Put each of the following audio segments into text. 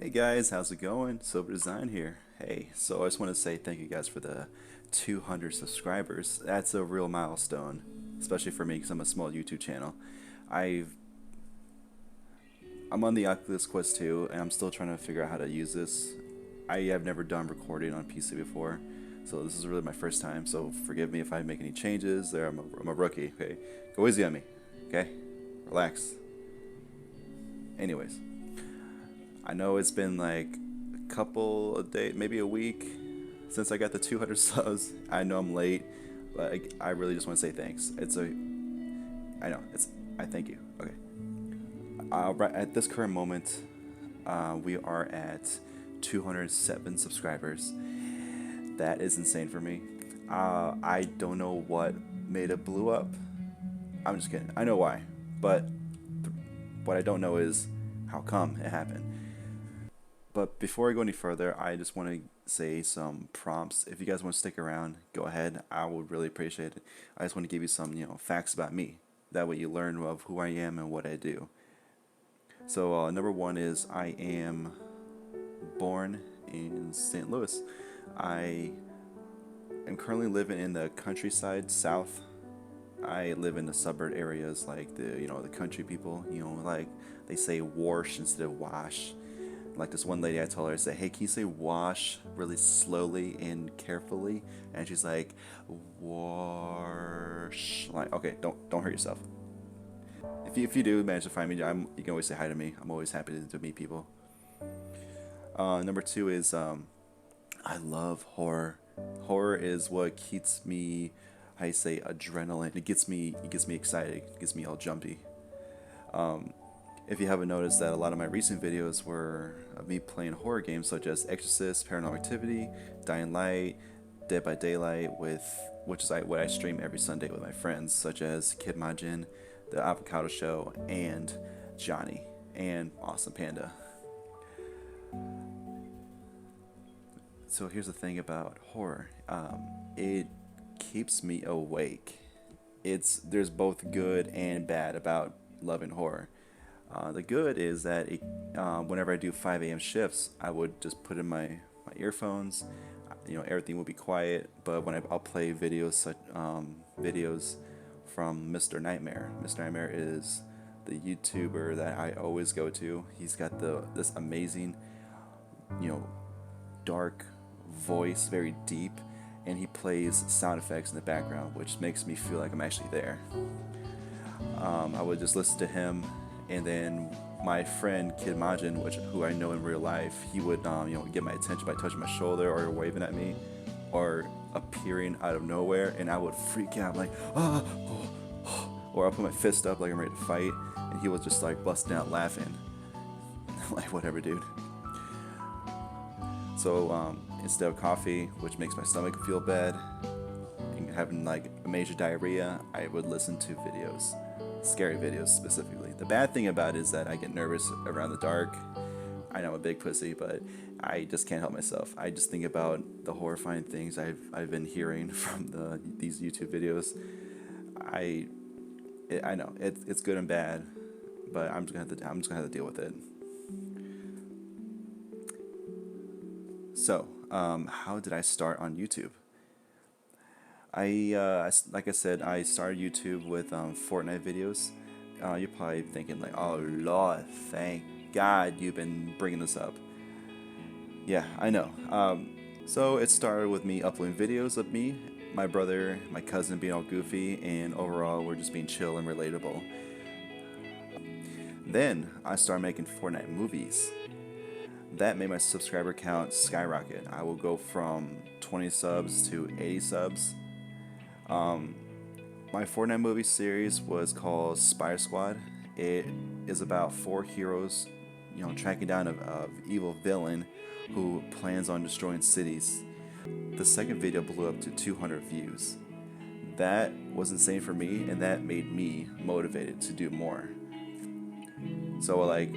Hey guys, how's it going? Silver Design here. Hey, so I just want to say thank you guys for the 200 subscribers. That's a real milestone, especially for me because I'm a small YouTube channel. I've I'm on the Oculus Quest 2 and I'm still trying to figure out how to use this. I have never done recording on PC before, so this is really my first time. So forgive me if I make any changes. There, I'm a rookie. Okay, go easy on me. Okay, relax. Anyways. I know it's been like a couple of days, maybe a week since I got the 200 subs. I know I'm late, but I really just want to say thanks. I know, I thank you. Okay. Right at this current moment, we are at 207 subscribers. That is insane for me. I don't know what made it blew up. I'm just kidding. I know why, but what I don't know is how come it happened. But before I go any further, I just want to say some prompts. If you guys want to stick around, go ahead. I would really appreciate it. I just want to give you some, facts about me. That way you learn of who I am and what I do. So number one is I am born in St. Louis. I am currently living in the countryside south. I live in the suburb areas like the country people, like they say wash instead of wash. Like this one lady, I told her, I said, "Hey, can you say wash really slowly and carefully?" And she's like, "Wash." Like, okay, don't hurt yourself. If you do manage to find me, you can always say hi to me. I'm always happy to meet people. Number two is I love horror. Horror is what keeps me, I say, adrenaline. It gets me excited. It gets me all jumpy. If you haven't noticed that a lot of my recent videos were of me playing horror games such as Exorcist, Paranormal Activity, Dying Light, Dead by Daylight, which is what I stream every Sunday with my friends such as Kid Majin, The Avocado Show, and Johnny, and Awesome Panda. So here's the thing about horror. It keeps me awake. There's both good and bad about loving horror. The good is that whenever I do 5 a.m. shifts, I would just put in my earphones. Everything will be quiet. But I'll play videos from Mr. Nightmare. Mr. Nightmare is the YouTuber that I always go to. He's got this amazing, you know, dark voice, very deep, and he plays sound effects in the background, which makes me feel like I'm actually there. I would just listen to him, and then my friend Kid Majin, who I know in real life, he would get my attention by touching my shoulder or waving at me, or appearing out of nowhere, and I would freak out like ah, oh, oh. Or I'll put my fist up like I'm ready to fight, and he was just like busting out laughing, like whatever, dude. So instead of coffee, which makes my stomach feel bad, and having like a major diarrhea, I would listen to videos, scary videos specifically. The bad thing about it is that I get nervous around the dark. I know I'm a big pussy, but I just can't help myself. I just think about the horrifying things I've been hearing from these YouTube videos. I I know it's good and bad, but I'm just gonna have to deal with it. So, how did I start on YouTube? Like I said, I started YouTube with Fortnite videos. You're probably thinking like, "Oh Lord, thank God you've been bringing this up." Yeah, I know. So it started with me uploading videos of me, my brother, my cousin being all goofy, and overall we're just being chill and relatable. Then I started making Fortnite movies. That made my subscriber count skyrocket. I will go from 20 subs to 80 subs. My Fortnite movie series was called Spire Squad. It is about four heroes, tracking down a evil villain who plans on destroying cities. The second video blew up to 200 views. That was insane for me, and that made me motivated to do more. So, like,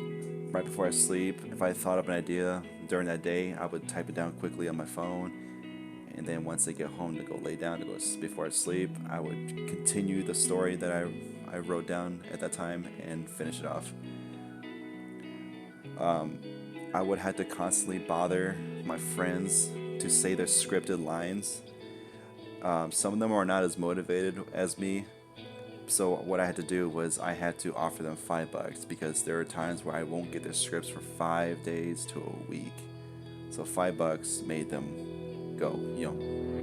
right before I sleep, if I thought of an idea during that day, I would type it down quickly on my phone, and then once I get home to go lay down before I sleep, I would continue the story that I wrote down at that time and finish it off. I would have to constantly bother my friends to say their scripted lines. Some of them are not as motivated as me, so what I had to do was I had to offer them $5 because there are times where I won't get their scripts for 5 days to a week. So $5 made them go,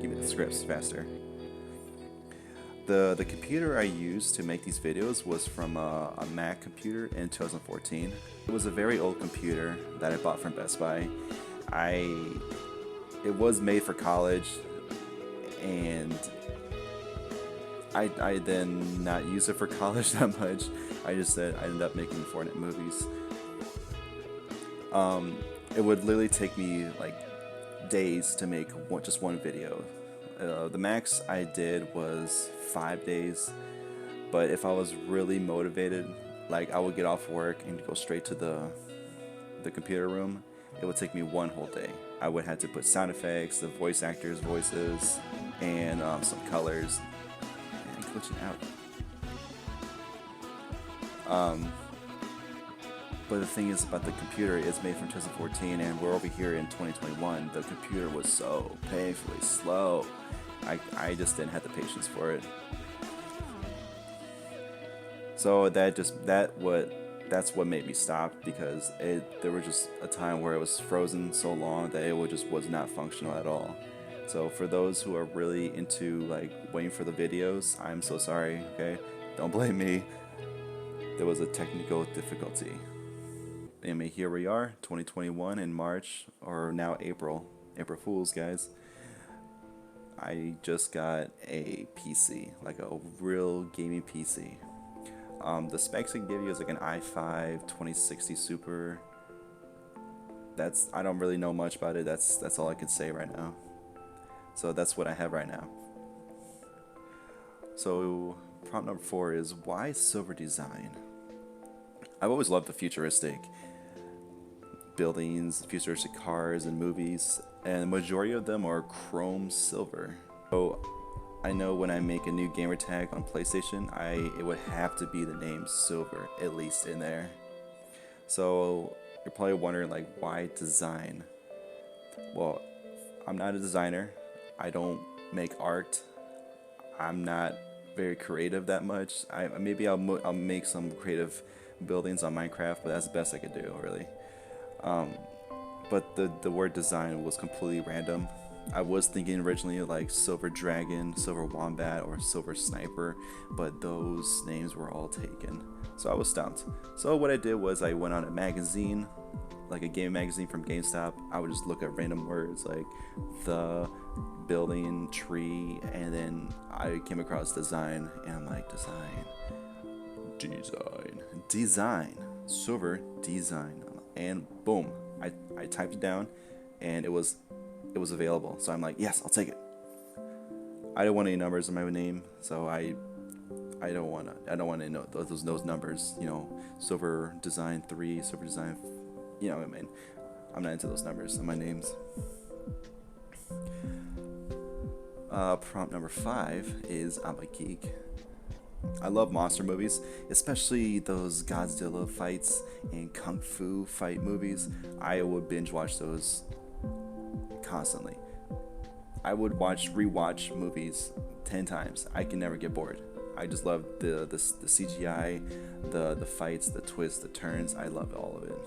give me the scripts faster. The computer I used to make these videos was from a Mac computer in 2014. It was a very old computer that I bought from Best Buy. It was made for college, and I then not use it for college that much. I just said I ended up making Fortnite movies. It would literally take me like days to make just one video. The max I did was 5 days, but if I was really motivated, like I would get off work and go straight to the computer room. It would take me one whole day. I would have to put sound effects, the voice actors' voices, and some colors. And glitching out. But the thing is about the computer, it's made from 2014 and we're over here in 2021. The computer was so painfully slow. I just didn't have the patience for it. So that's what made me stop, because there was just a time where it was frozen so long that it just was not functional at all. So for those who are really into like waiting for the videos, I'm so sorry, okay? Don't blame me. There was a technical difficulty. I mean, here we are, 2021 in March, or now April. April Fools, guys. I just got a PC, like a real gaming PC. The specs I can give you is like an i5 2060 Super. I don't really know much about it. That's all I can say right now. So that's what I have right now. So prompt number 4 is, why Silver Design? I've always loved the futuristic buildings, futuristic cars and movies, and the majority of them are chrome silver. So I know when I make a new gamer tag on PlayStation, it would have to be the name Silver, at least in there. So you're probably wondering, like, why design? Well, I'm not a designer. I don't make art. I'm not very creative that much. Maybe I'll make some creative buildings on Minecraft, but that's the best I could do, really. But the word design was completely random. I was thinking originally like Silver Dragon, Silver Wombat, or Silver Sniper, but those names were all taken. So I was stumped. So what I did was I went on a magazine, like a game magazine from GameStop. I would just look at random words like the, building, tree, and then I came across design, and I'm like, design, Silver Design, and boom, I typed it down, and it was available. So I'm like, yes, I'll take it. I don't want any numbers in my name, so I don't want to know those numbers. Silver Design 3, Silver Design. I mean, I'm not into those numbers in my names. Prompt number 5 is, I'm a geek. I love monster movies, especially those Godzilla fights and Kung Fu fight movies. I would binge watch those constantly. I would rewatch movies 10 times. I can never get bored. I just love the CGI, the fights, the twists, the turns. I love all of it.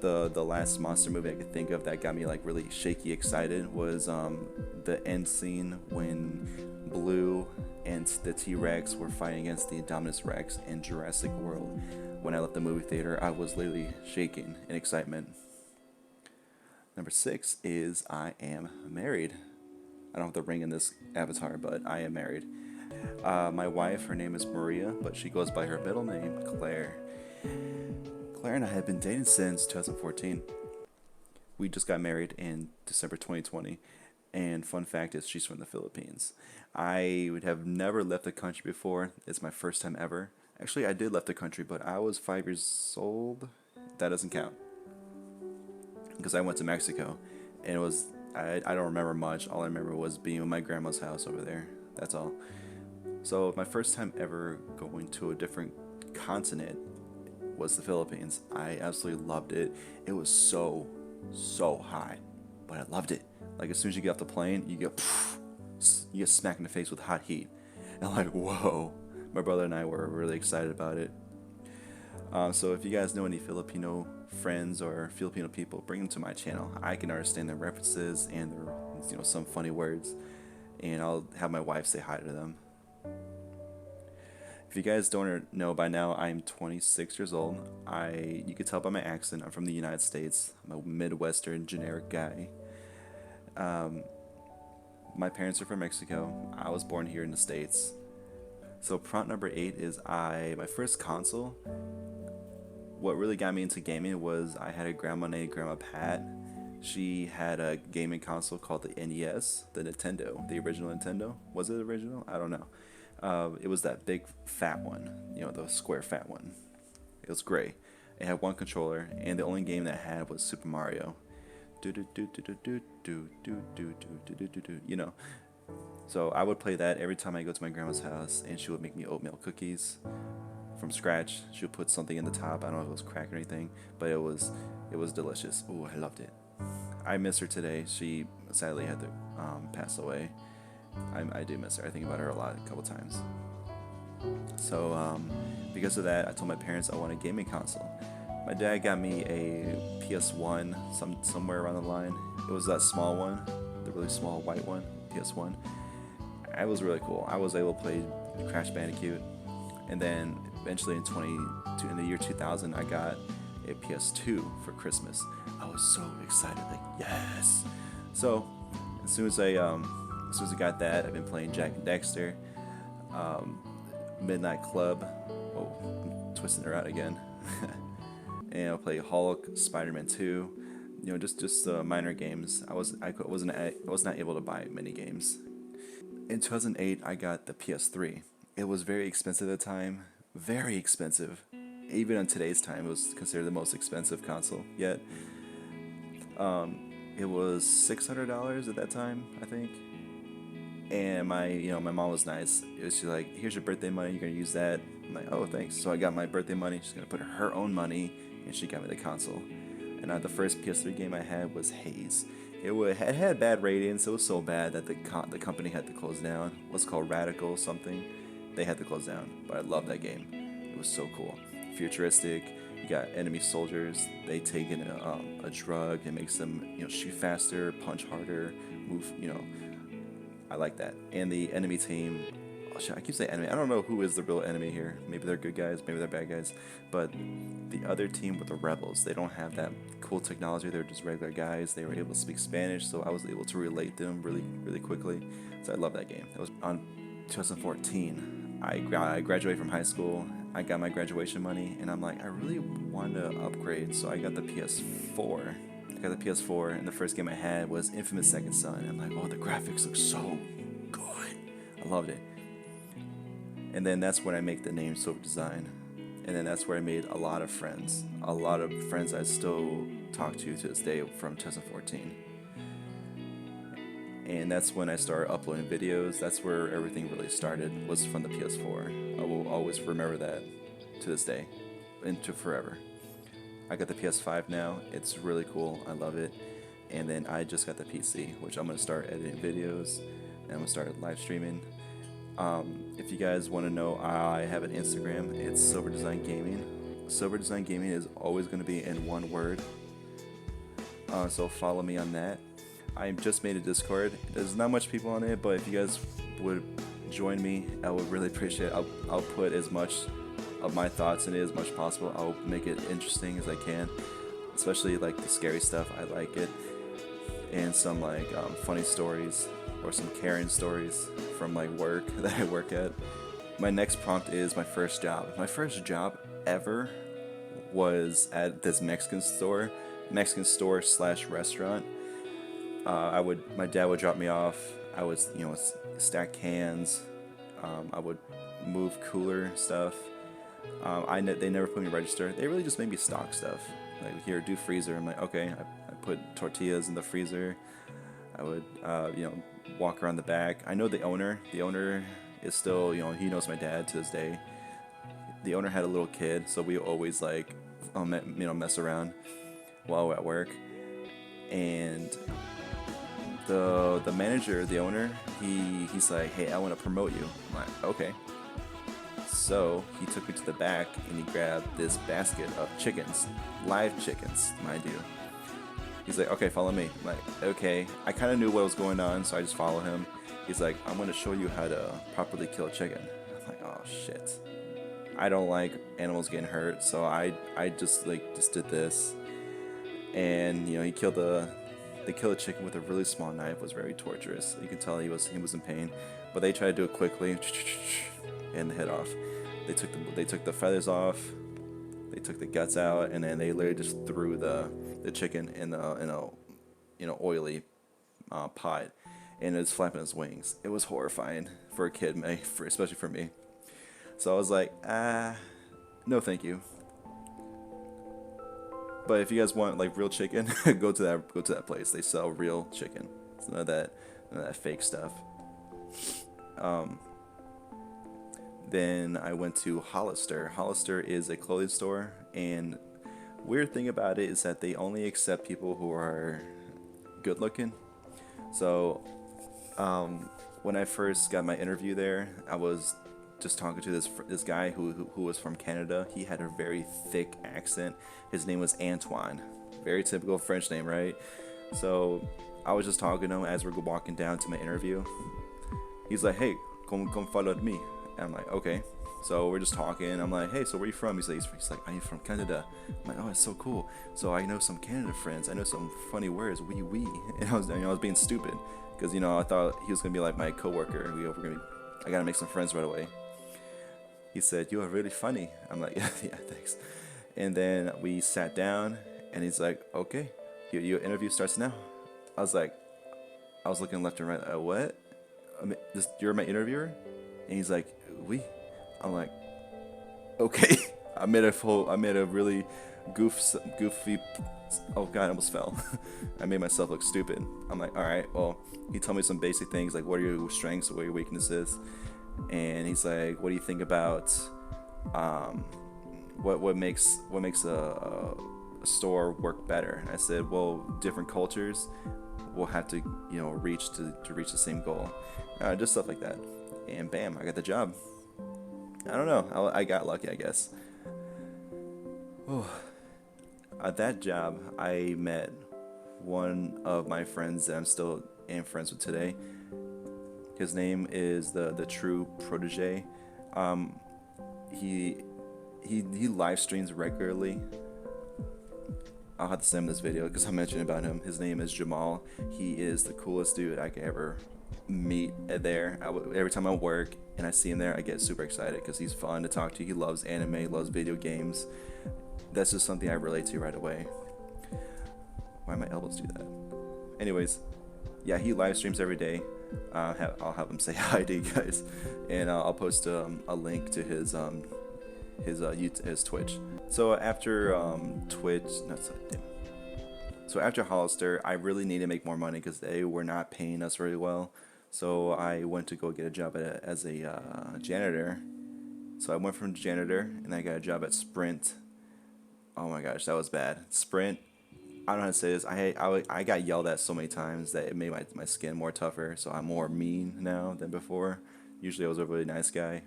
The last monster movie I could think of that got me like really shaky excited was the end scene when Blue and the T-Rex were fighting against the Indominus Rex in Jurassic World. When I left the movie theater, I was literally shaking in excitement. Number 6 is, I am married. I don't have the ring in this avatar, but I am married. My wife, her name is Maria, but she goes by her middle name, Claire. Claire and I have been dating since 2014. We just got married in December 2020, and fun fact is she's from the Philippines. I would have never left the country before. It's my first time ever. Actually, I did left the country, but I was 5 years old. That doesn't count, because I went to Mexico, and it was, I don't remember much. All I remember was being in my grandma's house over there. That's all. So my first time ever going to a different continent was the Philippines. I absolutely loved it. It was so hot, but I loved it. Like as soon as you get off the plane, you get smacked in the face with hot heat. And I'm like, whoa. My brother and I were really excited about it. So if you guys know any Filipino friends or Filipino people, bring them to my channel. I can understand their references and their, some funny words, and I'll have my wife say hi to them. If you guys don't know by now, I'm 26 years old. You can tell by my accent, I'm from the United States. I'm a Midwestern generic guy. My parents are from Mexico. I was born here in the States. So prompt number 8 is my first console. What really got me into gaming was I had a grandma named Grandma Pat. She had a gaming console called the NES, the Nintendo, the original Nintendo. Was it original? I don't know. It was that big fat one, the square fat one. It was gray. It had one controller, and the only game that it had was Super Mario. So I would play that every time I go to my grandma's house, and she would make me oatmeal cookies from scratch. She would put something in the top. I don't know if it was crack or anything, but it was delicious. Ooh, I loved it. I miss her today. She sadly had to pass away. I do miss her. I think about her a lot, a couple times. So because of that, I told my parents I want a gaming console. My dad got me a PS1 somewhere around the line. It was that small one, the really small white one, PS1. It was really cool. I was able to play Crash Bandicoot, and then eventually in the year 2000, I got a PS2 for Christmas. I was so excited, like yes. So as soon as I got that, I've been playing Jak and Daxter, Midnight Club. Oh, I'm twisting her out again. And I'll play Hulk, Spider-Man 2. Just minor games. I was not able to buy many games. In 2008, I got the PS3. It was very expensive at the time. Very expensive. Even on today's time, it was considered the most expensive console yet. It was $600 at that time, I think. And my mom was nice. It was just like, here's your birthday money, you're gonna use that. I'm like, oh, thanks. So I got my birthday money. She's gonna put her own money, and she got me the console. And the first PS3 game I had was Haze. It had bad ratings. It was so bad that the company had to close down. What's called Radical something. They had to close down. But I loved that game. It was so cool. Futuristic. You got enemy soldiers. They take in a drug and makes them shoot faster, punch harder, move. I like that. And the enemy team. I keep saying enemy. I don't know who is the real enemy here. Maybe they're good guys, maybe they're bad guys. But the other team were the rebels. They don't have that cool technology. They're just regular guys. They were able to speak Spanish, so I was able to relate to them really, really quickly. So I love that game. It was on 2014. I graduated from high school. I got my graduation money, and I'm like, I really want to upgrade. So I got the PS4. And the first game I had was Infamous Second Son. I'm like, oh, the graphics look so good. I loved it. And then that's when I make the name Silver Design. And then that's where I made a lot of friends. A lot of friends I still talk to this day from 2014. And that's when I started uploading videos. That's where everything really started, was from the PS4. I will always remember that to this day, into forever. I got the PS5 now. It's really cool. I love it. And then I just got the PC, which I'm going to start editing videos. And I'm going to start live streaming. If you guys want to know, I have an Instagram. It's SilverDesignGaming. SilverDesignGaming is always going to be in one word. So follow me on that. I just made a Discord. There's not much people on it, but if you guys would join me, I would really appreciate it. I'll put as much of my thoughts in it as much as possible. I'll make it interesting as I can, especially like the scary stuff. I like it, and some like funny stories or some caring stories from like work that I work at. My next prompt is my first job. My first job ever was at this Mexican store / restaurant. My dad would drop me off. I would, stack cans. I would move cooler stuff. They never put me in register. They really just made me stock stuff. Like, here, do freezer. I'm like, okay. I put tortillas in the freezer. I would, walk around the back. I know the owner. The owner is still, he knows my dad to this day. the owner had a little kid, so we always like, mess around while we're at work. And the manager, the owner, he's like, hey, I want to promote you. I'm like, okay. So he took me to the back and he grabbed this basket of chickens, live chickens, mind you. He's like, okay, follow me. I'm like, okay. I kind of knew what was going on, so I just follow him. He's like, I'm going to show you how to properly kill a chicken. I'm like, oh shit. I don't like animals getting hurt, so I just did this. And he killed the chicken with a really small knife. It was very torturous. You can tell he was in pain. But they tried to do it quickly and the head off. They took the feathers off. They took the guts out, and then they literally just threw the chicken in a oily pot, and it was flapping its wings. It was horrifying for a kid, especially for me. So I was like, no, thank you. But if you guys want like real chicken, go to that place. They sell real chicken. It's none of that fake stuff. Then I went to Hollister. Hollister is a clothing store, and weird thing about it is that they only accept people who are good looking. So when I first got my interview there, I was just talking to this guy who was from Canada. He had a very thick accent. His name was Antoine. Very typical French name, right? So I was just talking to him as we're walking down to my interview. He's like, hey, come follow me. And I'm like, okay. So we're just talking. I'm like, hey, so where are you from? He's like, I'm from Canada. I'm like, oh, that's so cool. So I know some Canada friends. I know some funny words, oui. And I was being stupid because I thought he was gonna be like my coworker. I gotta make some friends right away. He said, you are really funny. I'm like, yeah, thanks. And then we sat down, and he's like, okay, your interview starts now. I was looking left and right. What? You're my interviewer? And he's like, oui. I'm like, okay. I made a really goofy. Oh god, I almost fell. I made myself look stupid. I'm like, all right. Well, he told me some basic things like, what are your strengths, what are your weaknesses, and he's like, what do you think about what makes a store work better? And I said, well, different cultures will have to reach the same goal, just stuff like that. And bam, I got the job. I don't know, I got lucky, I guess. At that job, I met one of my friends that I'm still friends with today. His name is the true protege. He live streams regularly. I'll have to send him this video because I'm mentioning about him. His name is Jamal. He is the coolest dude I could ever meet there. Every time I work and I see him there, I get super excited because he's fun to talk to. He loves anime, loves video games. That's just something I relate to right away. Why my elbows do that? Anyways, yeah, he live streams every day. I'll have him say hi to you guys, and I'll post a link to his Twitch. So after after Hollister, I really need to make more money because they were not paying us very well. So I went to go get a job as a janitor. So I went from janitor and I got a job at Sprint. Oh my gosh, that was bad. Sprint. I don't know how to say this. I got yelled at so many times that it made my skin more tougher. So I'm more mean now than before. Usually I was a really nice guy.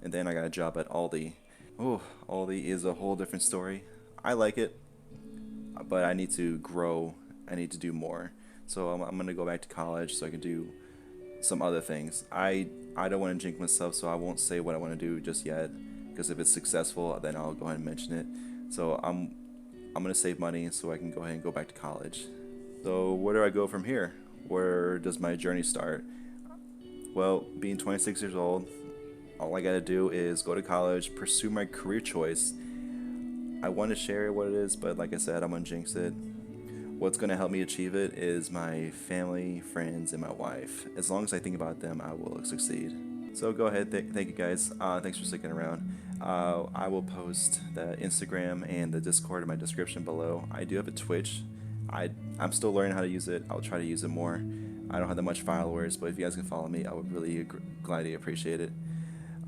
And then I got a job at Aldi. Oh, Aldi is a whole different story. I like it, but I need to grow. I need to do more. So I'm going to go back to college so I can do some other things. I don't want to jinx myself, so I won't say what I want to do just yet. Because if it's successful, then I'll go ahead and mention it. So I'm going to save money so I can go ahead and go back to college. So where do I go from here? Where does my journey start? Well, being 26 years old, all I gotta do is go to college, pursue my career choice. I want to share what it is, but like I said, I'm gonna jinx it. What's gonna help me achieve it is my family, friends, and my wife. As long as I think about them, I will succeed. So go ahead, thank you guys. Thanks for sticking around. I will post the Instagram and the Discord in my description below. I do have a Twitch. I'm still learning how to use it. I'll try to use it more. I don't have that much followers, but if you guys can follow me, I would really gladly appreciate it.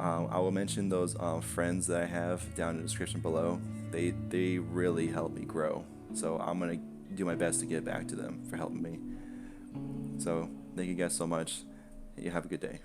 I will mention those friends that I have down in the description below. They really helped me grow. So I'm gonna do my best to get back to them for helping me. So thank you guys so much. You have a good day.